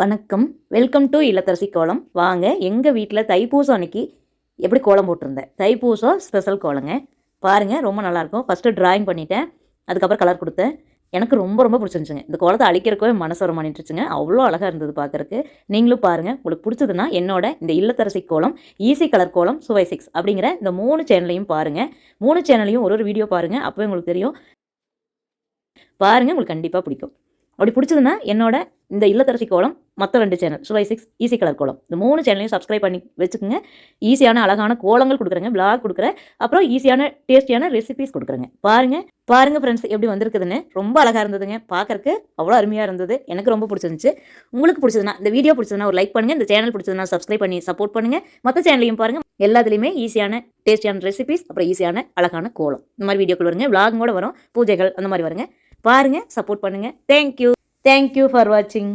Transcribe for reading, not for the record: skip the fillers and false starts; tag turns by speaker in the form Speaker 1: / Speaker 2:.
Speaker 1: வணக்கம். Welcome to இல்லத்தரசி கோலம். வாங்க எங்கள் வீட்டில் தைப்பூசம் அன்னைக்கு எப்படி கோலம் போட்டிருந்தேன். தைப்பூசம் ஸ்பெஷல் கோலங்க. பாருங்கள், ரொம்ப நல்லாயிருக்கும். ஃபஸ்ட்டு ட்ராயிங் பண்ணிட்டேன், அதுக்கப்புறம் கலர் கொடுத்தேன். எனக்கு ரொம்ப ரொம்ப பிடிச்சிருந்துச்சுங்க. இந்த கோலத்தை அழிக்கிறக்கவே மனசு வர மாட்டேன்ருச்சுங்க. அவ்வளோ அழகாக இருந்தது பார்க்குறக்கு. நீங்களும் பாருங்கள். உங்களுக்கு பிடிச்சதுன்னா என்னோட இந்த இல்லத்தரசி கோலம், ஈஸி கலர் கோலம், சுவை 6 அப்படிங்கிற இந்த 3 சேனலையும் பாருங்கள். 3 சேனலையும் ஒரு வீடியோ பாருங்கள். அப்போவே உங்களுக்கு தெரியும். பாருங்கள், உங்களுக்கு கண்டிப்பாக பிடிக்கும். அப்படி பிடிச்சதுன்னா என்னோட இந்த இல்லத்தரசி கோலம், மற்ற 2 சேனல் சுவை 6, ஈஸி கலர் கோலம், இந்த 3 சேனலையும் சப்ஸ்கிரைப் பண்ணி வச்சுக்கோங்க. ஈஸியான அழகான கோலங்கள் கொடுக்குறேங்க, விளாக் கொடுக்குறேன். அப்புறம் ஈஸியான டேஸ்டியான ரெசிபிஸ் கொடுக்குறேங்க. பாருங்கள் ஃப்ரெண்ட்ஸ், எப்படி வந்திருக்குதுன்னு. ரொம்ப அழகாக இருந்ததுங்க. பார்க்கறக்கு அவ்வளோ அருமையாக இருந்தது. எனக்கு ரொம்ப பிடிச்சிருந்துச்சு. உங்களுக்கு பிடிச்சதுன்னா, இந்த வீடியோ பிடிச்சதுன்னா ஒரு லைக் பண்ணுங்கள். இந்த சேனல் பிடிச்சதுன்னா சப்ஸ்கிரைப் பண்ணி சப்போர்ட் பண்ணுங்கள். மற்ற சேனலையும் பாருங்கள். எல்லாத்துலேயுமே ஈஸியான டேஸ்டியான ரெசிபிஸ், அப்புறம் ஈஸியான அழகான கோலம், இந்த மாதிரி வீடியோக்கள் வருங்க. விளாகோட வரும், பூஜைகள் அந்த மாதிரி வருங்க. பாருங்கள், சப்போர்ட் பண்ணுங்கள். தேங்க்யூ ஃபார் வாட்சிங்.